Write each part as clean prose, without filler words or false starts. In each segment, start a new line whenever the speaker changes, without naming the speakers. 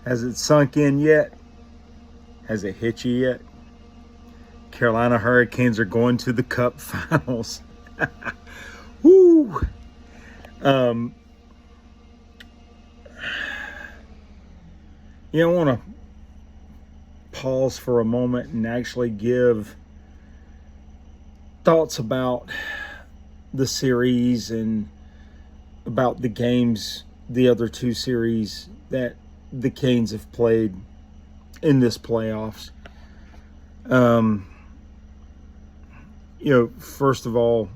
Has it sunk in yet? Has it hit you yet? Carolina Hurricanes are going to the Cup Finals. Woo! I want to pause for a moment and actually give thoughts about the series and about the games, the other two series that the Canes have played in this playoffs. First of all,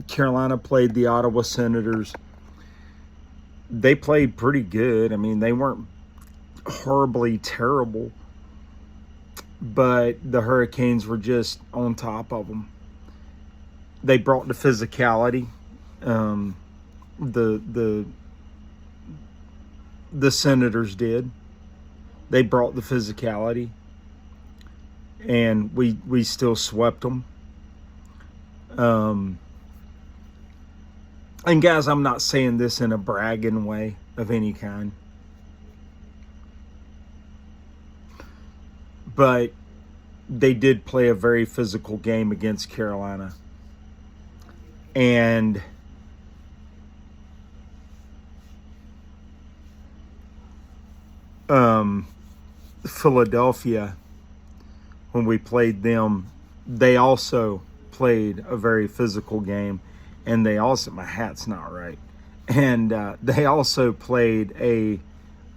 Carolina played the Ottawa Senators. They played pretty good. I mean, they weren't horribly terrible, but the Hurricanes were just on top of them. They brought the physicality. The Senators did. They brought the physicality, and we still swept them. And guys, I'm not saying this in a bragging way of any kind, but they did play a very physical game against Carolina. And Philadelphia, when we played them, they also played a very physical game, and they also, my hat's not right, and they also played a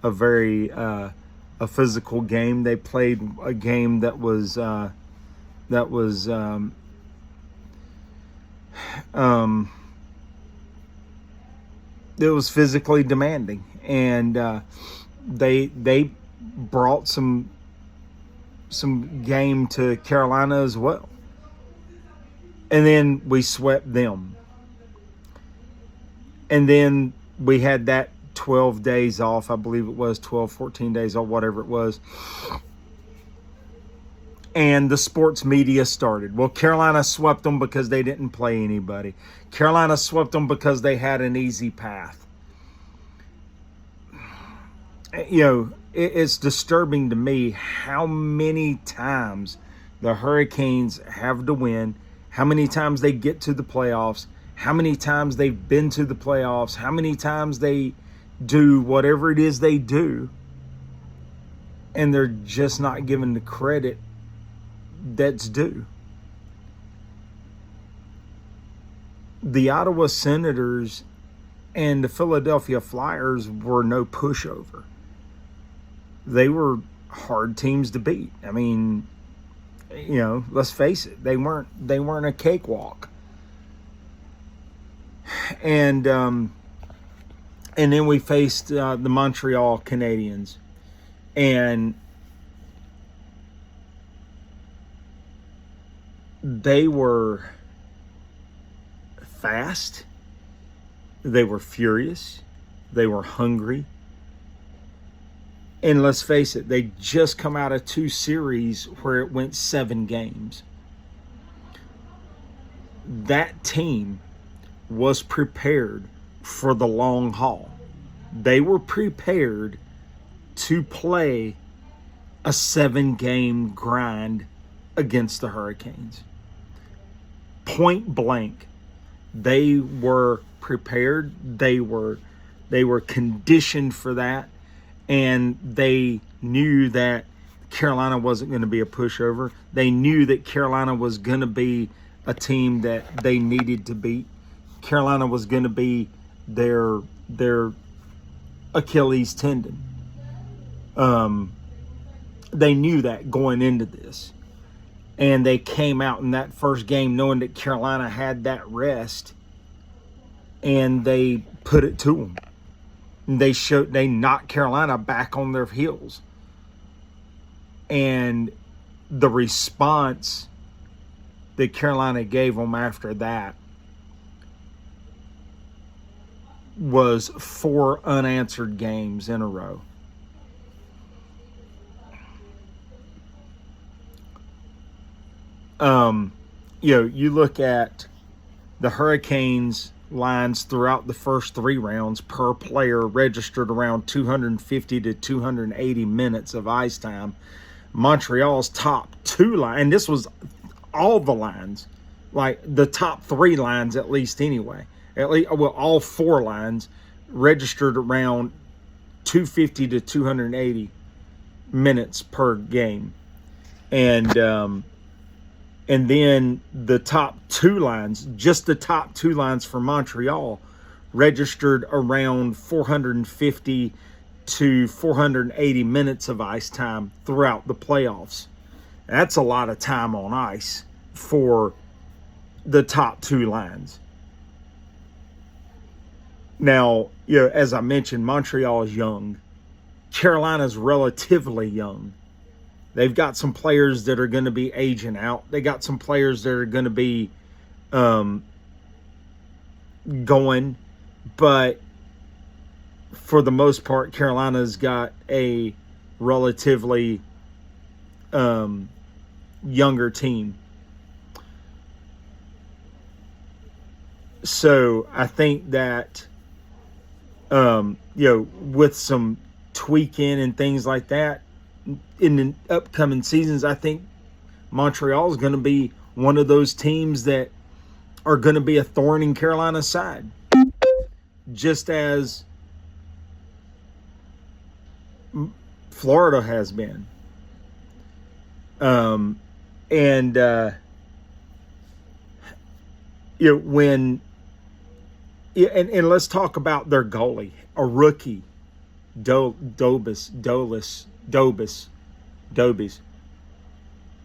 very a physical game. They played a game that was it was physically demanding, and they brought some game to Carolina as well. And then we swept them. And then we had that 12 days off. I believe it was 12, 14 days or whatever it was. And the sports media started. Well, Carolina swept them because they didn't play anybody. Carolina swept them because they had an easy path. It's disturbing to me how many times the Hurricanes have to win, how many times they get to the playoffs, how many times they've been to the playoffs, how many times they do whatever it is they do, and they're just not given the credit that's due. The Ottawa Senators and the Philadelphia Flyers were no pushover. They were hard teams to beat. I mean, let's face it, they weren't a cakewalk. And then we faced the Montreal Canadiens, and they were fast, they were furious, they were hungry. And let's face it, they just come out of two series where it went 7 games. That team was prepared for the long haul. They were prepared to play a 7-game grind against the Hurricanes. Point blank, they were prepared. They were conditioned for that. And they knew that Carolina wasn't going to be a pushover. They knew that Carolina was going to be a team that they needed to beat. Carolina was going to be their Achilles tendon. They knew that going into this. And they came out in that first game knowing that Carolina had that rest. And they put it to them. They knocked Carolina back on their heels. And the response that Carolina gave them after that was 4 unanswered games in a row. You look at the Hurricanes lines throughout the first 3 rounds per player registered around 250 to 280 minutes of ice time. Montreal's top 2 lines, and this was all the lines, like the top 3 lines at least anyway. At least, well, all 4 lines registered around 250 to 280 minutes per game. And then the top 2 lines, just the top 2 lines for Montreal, registered around 450 to 480 minutes of ice time throughout the playoffs. That's a lot of time on ice for the top 2 lines. Now, as I mentioned, Montreal is young. Carolina's relatively young. They've got some players that are going to be aging out. They got some players that are going to be going. But for the most part, Carolina's got a relatively younger team. So I think that, with some tweaking and things like that in the upcoming seasons, I think Montreal is going to be one of those teams that are going to be a thorn in Carolina's side, just as Florida has been. And let's talk about their goalie, a rookie, Dobis.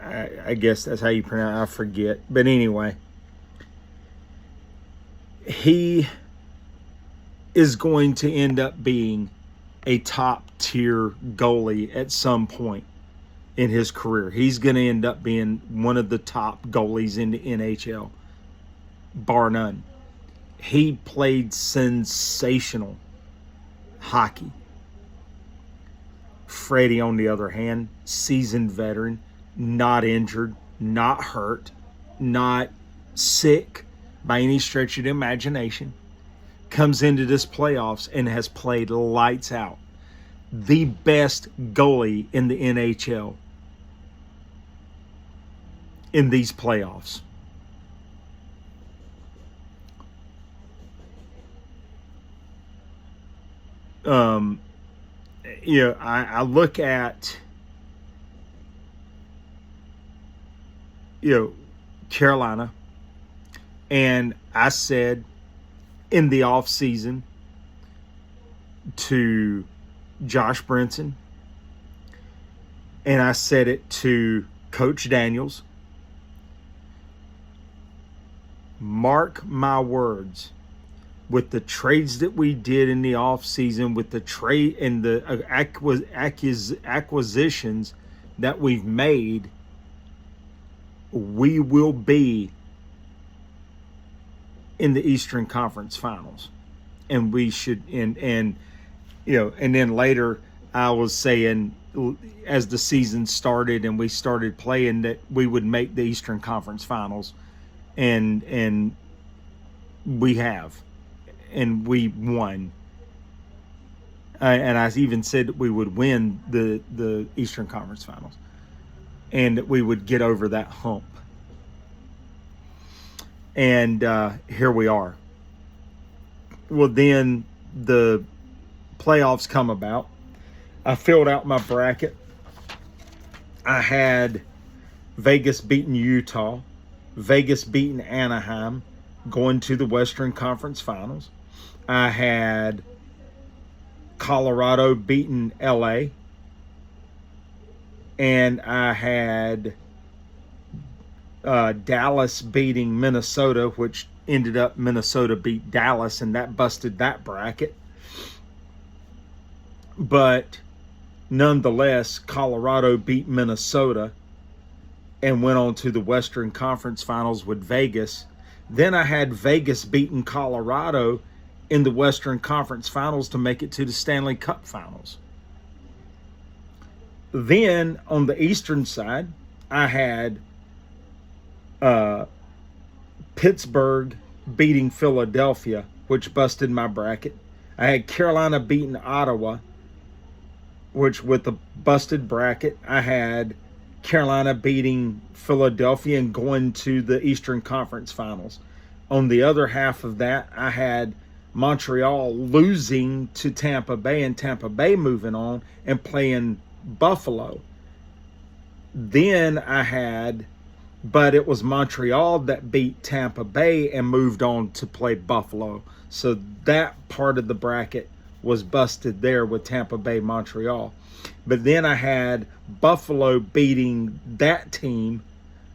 I guess that's how you pronounce it. I forget. But anyway, he is going to end up being a top-tier goalie at some point in his career. He's going to end up being one of the top goalies in the NHL, bar none. He played sensational hockey. Freddie, on the other hand, seasoned veteran, not injured, not hurt, not sick by any stretch of the imagination, comes into this playoffs and has played lights out. The best goalie in the NHL in these playoffs. I look at, Carolina, and I said in the offseason to Josh Brinson, and I said it to Coach Daniels, mark my words, with the trades that we did in the offseason, with the trade and the acquisitions that we've made, we will be in the Eastern Conference Finals. And we should, and then later I was saying, as the season started and we started playing, that we would make the Eastern Conference Finals. And we have. And we won. And I even said that we would win the Eastern Conference Finals. And that we would get over that hump. And here we are. Well, then the playoffs come about. I filled out my bracket. I had Vegas beating Utah. Vegas beating Anaheim, going to the Western Conference Finals. I had Colorado beating LA. And I had Dallas beating Minnesota, which ended up Minnesota beat Dallas, and that busted that bracket. But nonetheless, Colorado beat Minnesota and went on to the Western Conference Finals with Vegas. Then I had Vegas beating Colorado in the Western Conference Finals to make it to the Stanley Cup Finals. Then on the Eastern side, I had Pittsburgh beating Philadelphia, which busted my bracket. I had Carolina beating Ottawa, which with a busted bracket. I had Carolina beating Philadelphia and going to the Eastern Conference Finals. On the other half of that, I had Montreal losing to Tampa Bay and Tampa Bay moving on and playing Buffalo. Then I had, but it was Montreal that beat Tampa Bay and moved on to play Buffalo. So that part of the bracket was busted there with Tampa Bay, Montreal. But then I had Buffalo beating that team,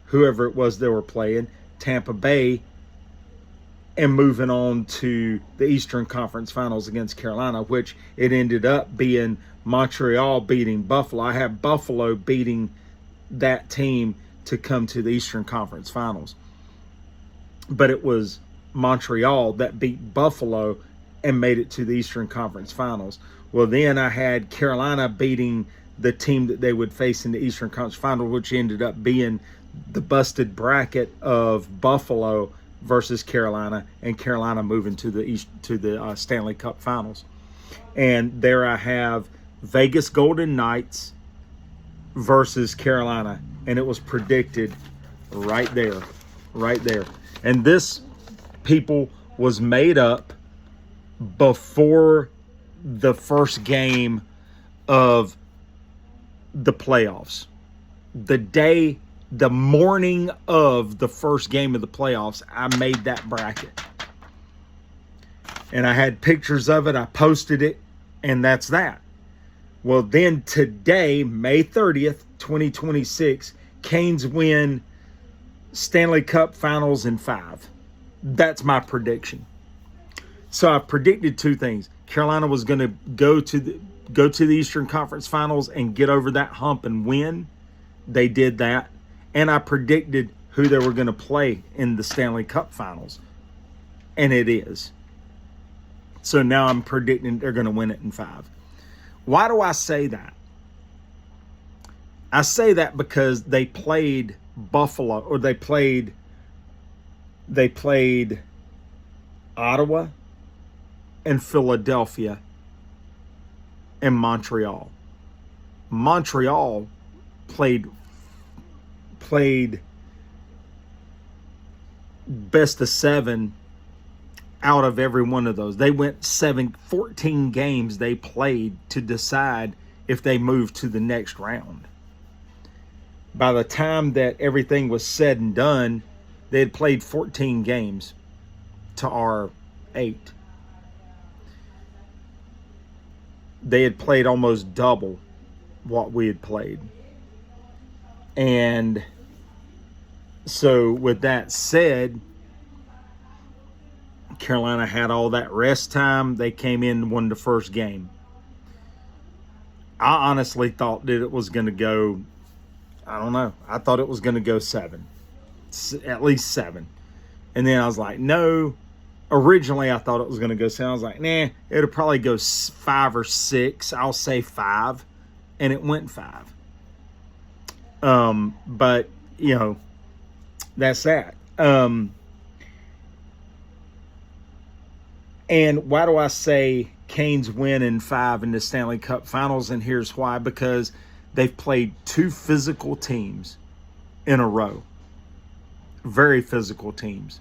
whoever it was they were playing, Tampa Bay, and moving on to the Eastern Conference Finals against Carolina, which it ended up being Montreal beating Buffalo. I had Buffalo beating that team to come to the Eastern Conference Finals. But it was Montreal that beat Buffalo and made it to the Eastern Conference Finals. Well, then I had Carolina beating the team that they would face in the Eastern Conference Finals, which ended up being the busted bracket of Buffalo versus Carolina, and Carolina moving to the Stanley Cup Finals. And there I have Vegas Golden Knights versus Carolina, and it was predicted right there. And this, people, was made up before the first game of the playoffs. The morning of the first game of the playoffs, I made that bracket. And I had pictures of it. I posted it, and that's that. Well, then today, May 30th, 2026, Canes win Stanley Cup Finals in 5. That's my prediction. So I predicted two things. Carolina was going to go to the Eastern Conference Finals and get over that hump and win. They did that. And I predicted who they were going to play in the Stanley Cup Finals. And it is. So now I'm predicting they're going to win it in 5. Why do I say that? I say that because they played Buffalo, or they played Ottawa and Philadelphia and Montreal. Montreal played best of 7 out of every one of those. They went 14 games they played to decide if they moved to the next round. By the time that everything was said and done, they had played 14 games to our 8. They had played almost double what we had played. And so with that said, Carolina had all that rest time. They came in and won the first game. I honestly thought that it was going to go, I don't know. I thought it was going to go 7, at least 7. And then I was like, no. Originally, I thought it was going to go 7. I was like, nah, it'll probably go 5 or 6. I'll say 5. And it went 5. But, you know, that's that. And why do I say Canes win in 5 in the Stanley Cup Finals? And here's why. Because they've played 2 physical teams in a row. Very physical teams.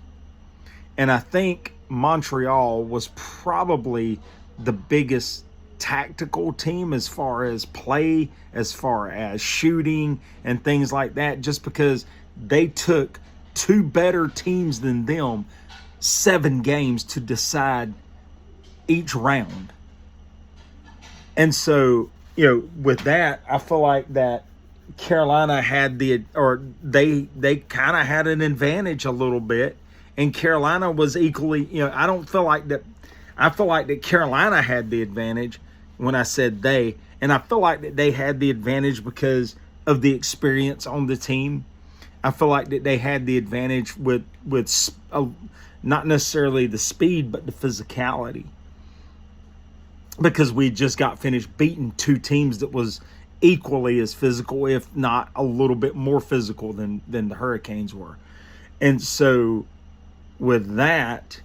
And I think Montreal was probably the biggest tactical team as far as play, as far as shooting and things like that, just because they took 2 better teams than them 7 games to decide each round. And so, you know, with that, I feel like that Carolina had they kind of had an advantage a little bit, and Carolina was equally, you know, I feel like that Carolina had the advantage when I said they, and I feel like that they had the advantage because of the experience on the team. I feel like that they had the advantage with not necessarily the speed, but the physicality, because we just got finished beating 2 teams that was equally as physical, if not a little bit more physical than the Hurricanes were. And so with that,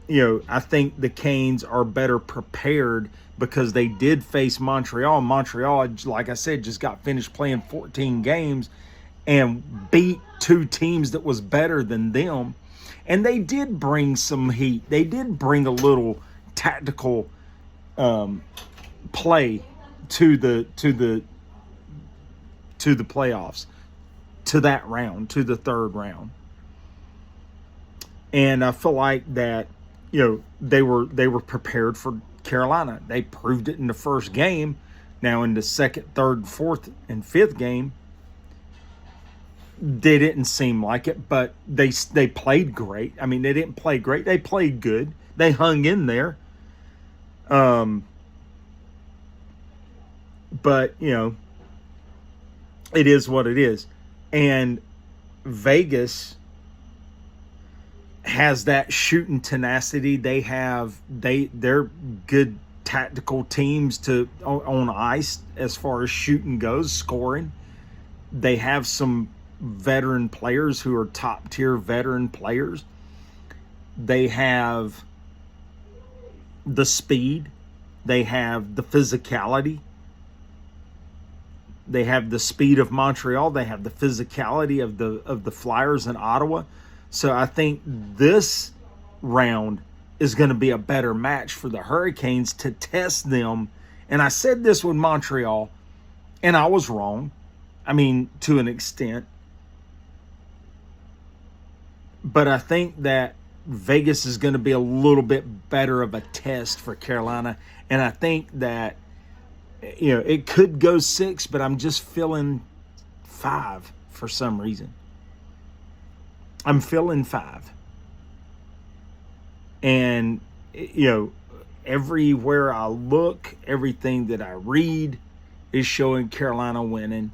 I think the Canes are better prepared because they did face Montreal. Montreal, like I said, just got finished playing 14 games and beat two teams that was better than them. And they did bring some heat. They did bring a little tactical play to the playoffs, to that round, to the third round. And I feel like that, they were prepared for Carolina. They proved it in the first game. Now in the second, third, fourth, and fifth game, they didn't seem like it, but they played great. I mean, they didn't play great. They played good. They hung in there. But, it is what it is. And Vegas has that shooting tenacity. They're good tactical teams on ice as far as shooting goes, scoring. They have some veteran players who are top tier veteran players. They have the speed. They have the physicality. They have the speed of Montreal. They have the physicality of the Flyers in Ottawa. So I think this round is going to be a better match for the Hurricanes to test them. And I said this with Montreal, and I was wrong. I mean, to an extent. But I think that Vegas is going to be a little bit better of a test for Carolina. And I think that, it could go 6, but I'm just feeling 5 for some reason. I'm feeling 5. And, everywhere I look, everything that I read is showing Carolina winning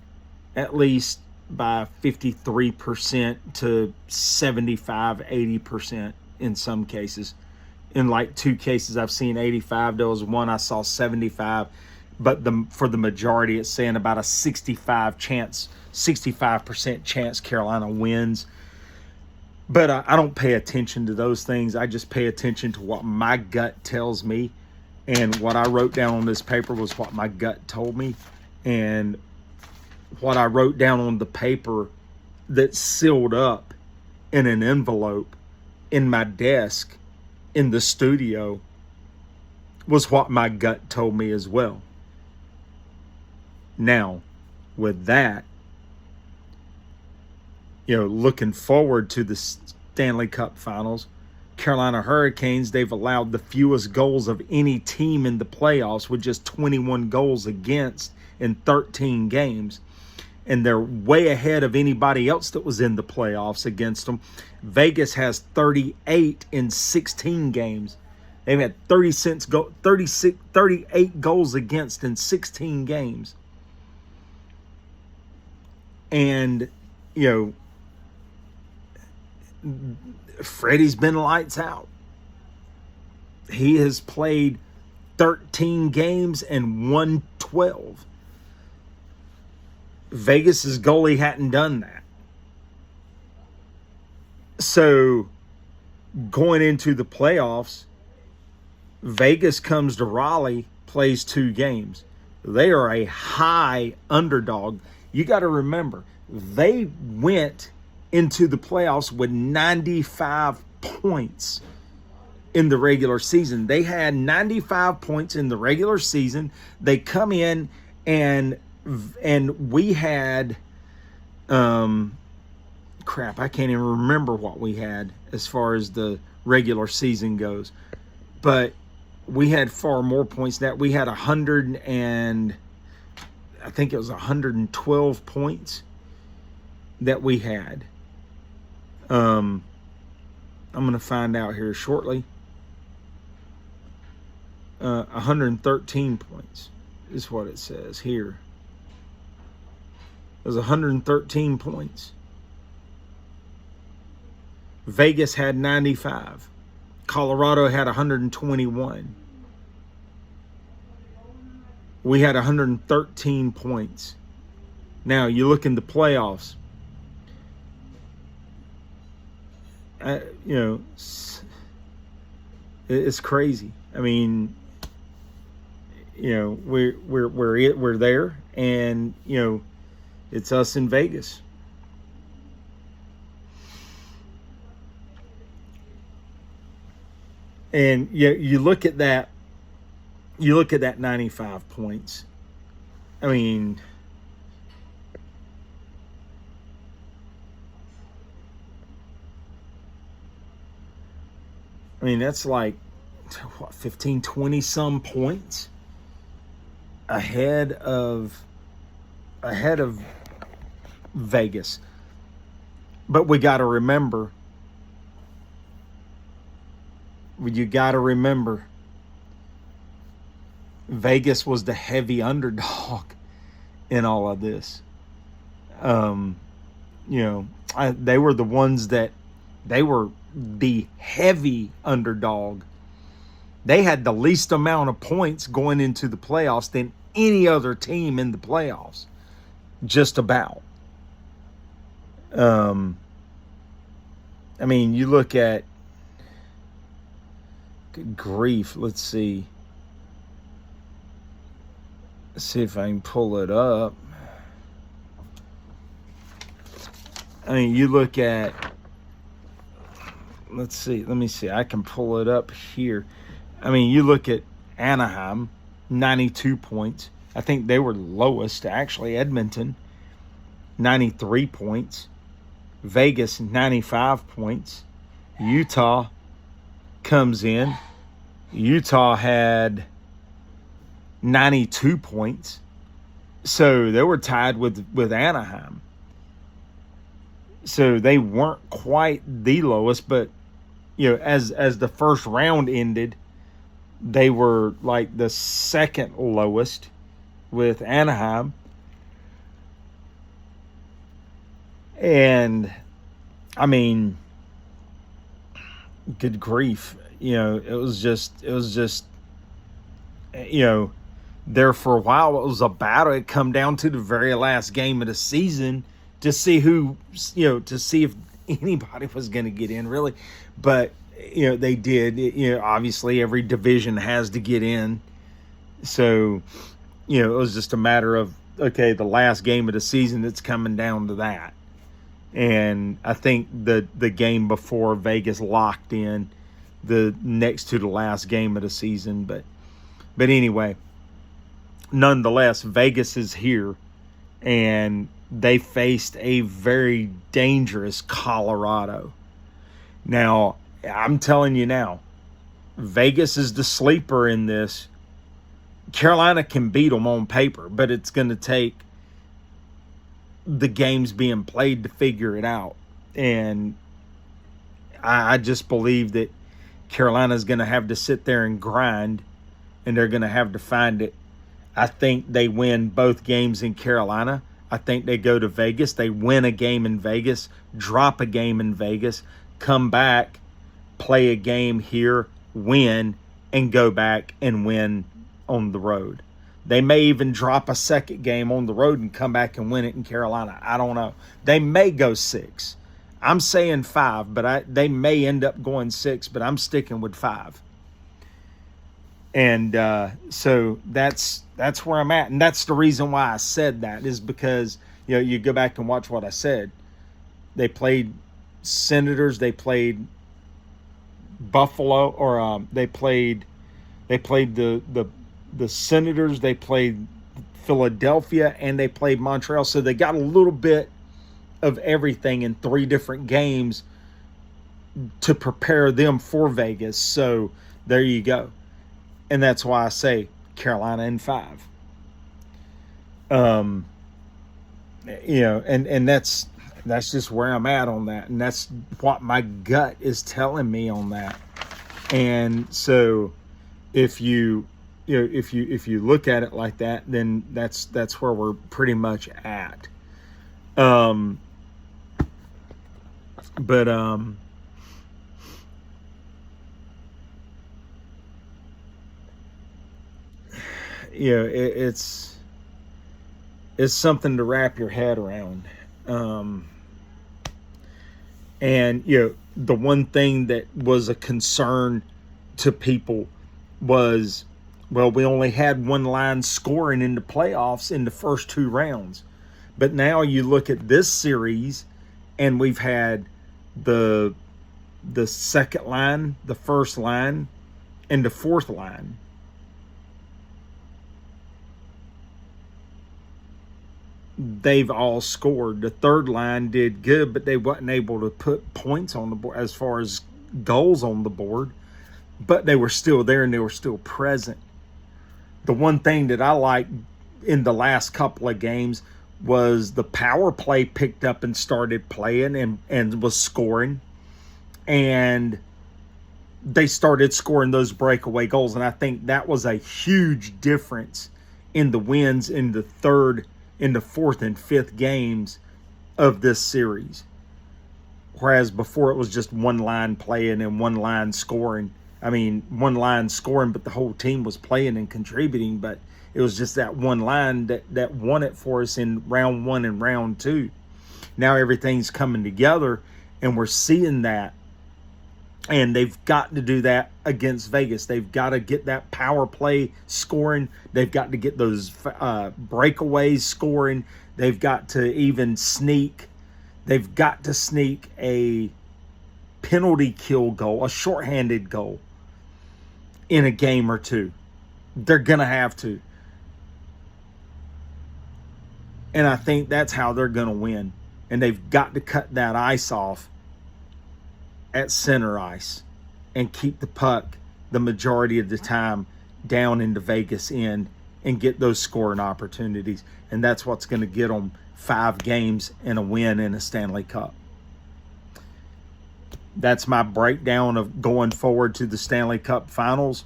at least by 53% to 75, 80% in some cases. In like 2 cases, I've seen 85. There was one I saw 75. But for the majority, it's saying about a 65% chance Carolina wins. But I don't pay attention to those things. I just pay attention to what my gut tells me. And what I wrote down on this paper was what my gut told me. And what I wrote down on the paper that's sealed up in an envelope in my desk in the studio was what my gut told me as well. Now, with that, looking forward to the Stanley Cup Finals, Carolina Hurricanes, they've allowed the fewest goals of any team in the playoffs with just 21 goals against in 13 games. And they're way ahead of anybody else that was in the playoffs against them. Vegas has 38 in 16 games. They've had 38 goals against in 16 games. And, Freddie's been lights out. He has played 13 games and won 12. Vegas's goalie hadn't done that. So going into the playoffs, Vegas comes to Raleigh, plays 2 games. They are a high underdog. You got to remember, they went into the playoffs with 95 points in the regular season. They had 95 points in the regular season. They come in and we had, I can't even remember what we had as far as the regular season goes. But we had far more points than that. We had 112 points that we had. I'm going to find out here shortly. 113 points is what it says here. It was 113 points. Vegas had 95. Colorado had 121. We had 113 points. Now, you look in the playoffs. you know, it's crazy. I mean, you know, we're there, and you know, it's us in Vegas. And you look at that, 95 points. I mean, that's like what, 15, 20 some points ahead of Vegas. But you got to remember Vegas was the heavy underdog in all of this. You know, they were the ones that they were the heavy underdog. They had the least amount of points going into the playoffs than any other team in the playoffs, just about. I mean, you look at, good grief, let's see if I can pull it up. I mean, you look at, let me see, I can pull it up here. I mean, you look at Anaheim, 92 points. I think they were lowest, actually. Edmonton, 93 points. Vegas, 95 points. Utah comes in. Utah had 92 points. So they were tied with Anaheim. So they weren't quite the lowest, but you know, as the first round ended, they were like the second lowest with Anaheim. And I mean, good grief, you know, it was just, you know, there for a while it was a battle. It come down to the very last game of the season to see who, you know, to see if anybody was going to get in, really. But you know, they did. You know, obviously every division has to get in, so you know, it was just a matter of, okay, the last game of the season, it's coming down to that. And I think the game before Vegas locked in the next to the last game of the season. But anyway, nonetheless, Vegas is here, and they faced a very dangerous Colorado. Now, I'm telling you now, Vegas is the sleeper in this. Carolina can beat them on paper, but it's going to take the games being played to figure it out. And I just believe that Carolina's going to have to sit there and grind, and they're going to have to find it. I think they win both games in Carolina. I think they go to Vegas. They win a game in Vegas, drop a game in Vegas, come back, play a game here, win, and go back and win on the road. They may even drop a second game on the road and come back and win it in Carolina. I don't know. They may go 6. I'm saying 5, but they may end up going 6, but I'm sticking with 5. And so that's where I'm at. And that's the reason why I said that, is because, you know, you go back and watch what I said. They played Senators, they played Buffalo, or they played the Senators, they played Philadelphia, and they played Montreal. So they got a little bit of everything in 3 different games to prepare them for Vegas. So there you go. And that's why I say Carolina in 5. You know, and that's just where I'm at on that. And that's what my gut is telling me on that. And so if you look at it like that, then that's where we're pretty much at. But you know, it's something to wrap your head around. And you know, the one thing that was a concern to people was, well, we only had one line scoring in the playoffs in the first 2 rounds. But now you look at this series, and we've had the second line, the first line, and the fourth line. They've all scored. The third line did good, but they wasn't able to put points on the board as far as goals on the board. But they were still there and they were still present. The one thing that I liked in the last couple of games was the power play picked up and started playing and was scoring. And they started scoring those breakaway goals. And I think that was a huge difference in the wins in the fourth and fifth games of this series. Whereas before it was just one line playing and one line scoring. I mean, one line scoring, but the whole team was playing and contributing. But it was just that one line that won it for us in round 1 and round 2. Now everything's coming together, and we're seeing that. And they've got to do that against Vegas. They've got to get that power play scoring. They've got to get those breakaways scoring. They've got to even sneak. They've got to sneak a penalty kill goal, a shorthanded goal in a game or two. They're going to have to. And I think that's how they're going to win. And they've got to cut that ice off at center ice and keep the puck the majority of the time down into Vegas end and get those scoring opportunities. And that's what's going to get them 5 games and a win in a Stanley Cup. That's my breakdown of going forward to the Stanley Cup Finals.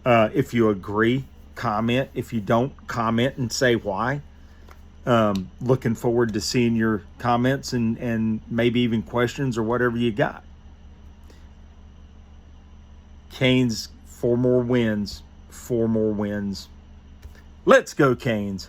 If you agree, comment. If you don't, comment and say why. Looking forward to seeing your comments and maybe even questions or whatever you got. Canes, 4 more wins. 4 more wins. Let's go, Canes.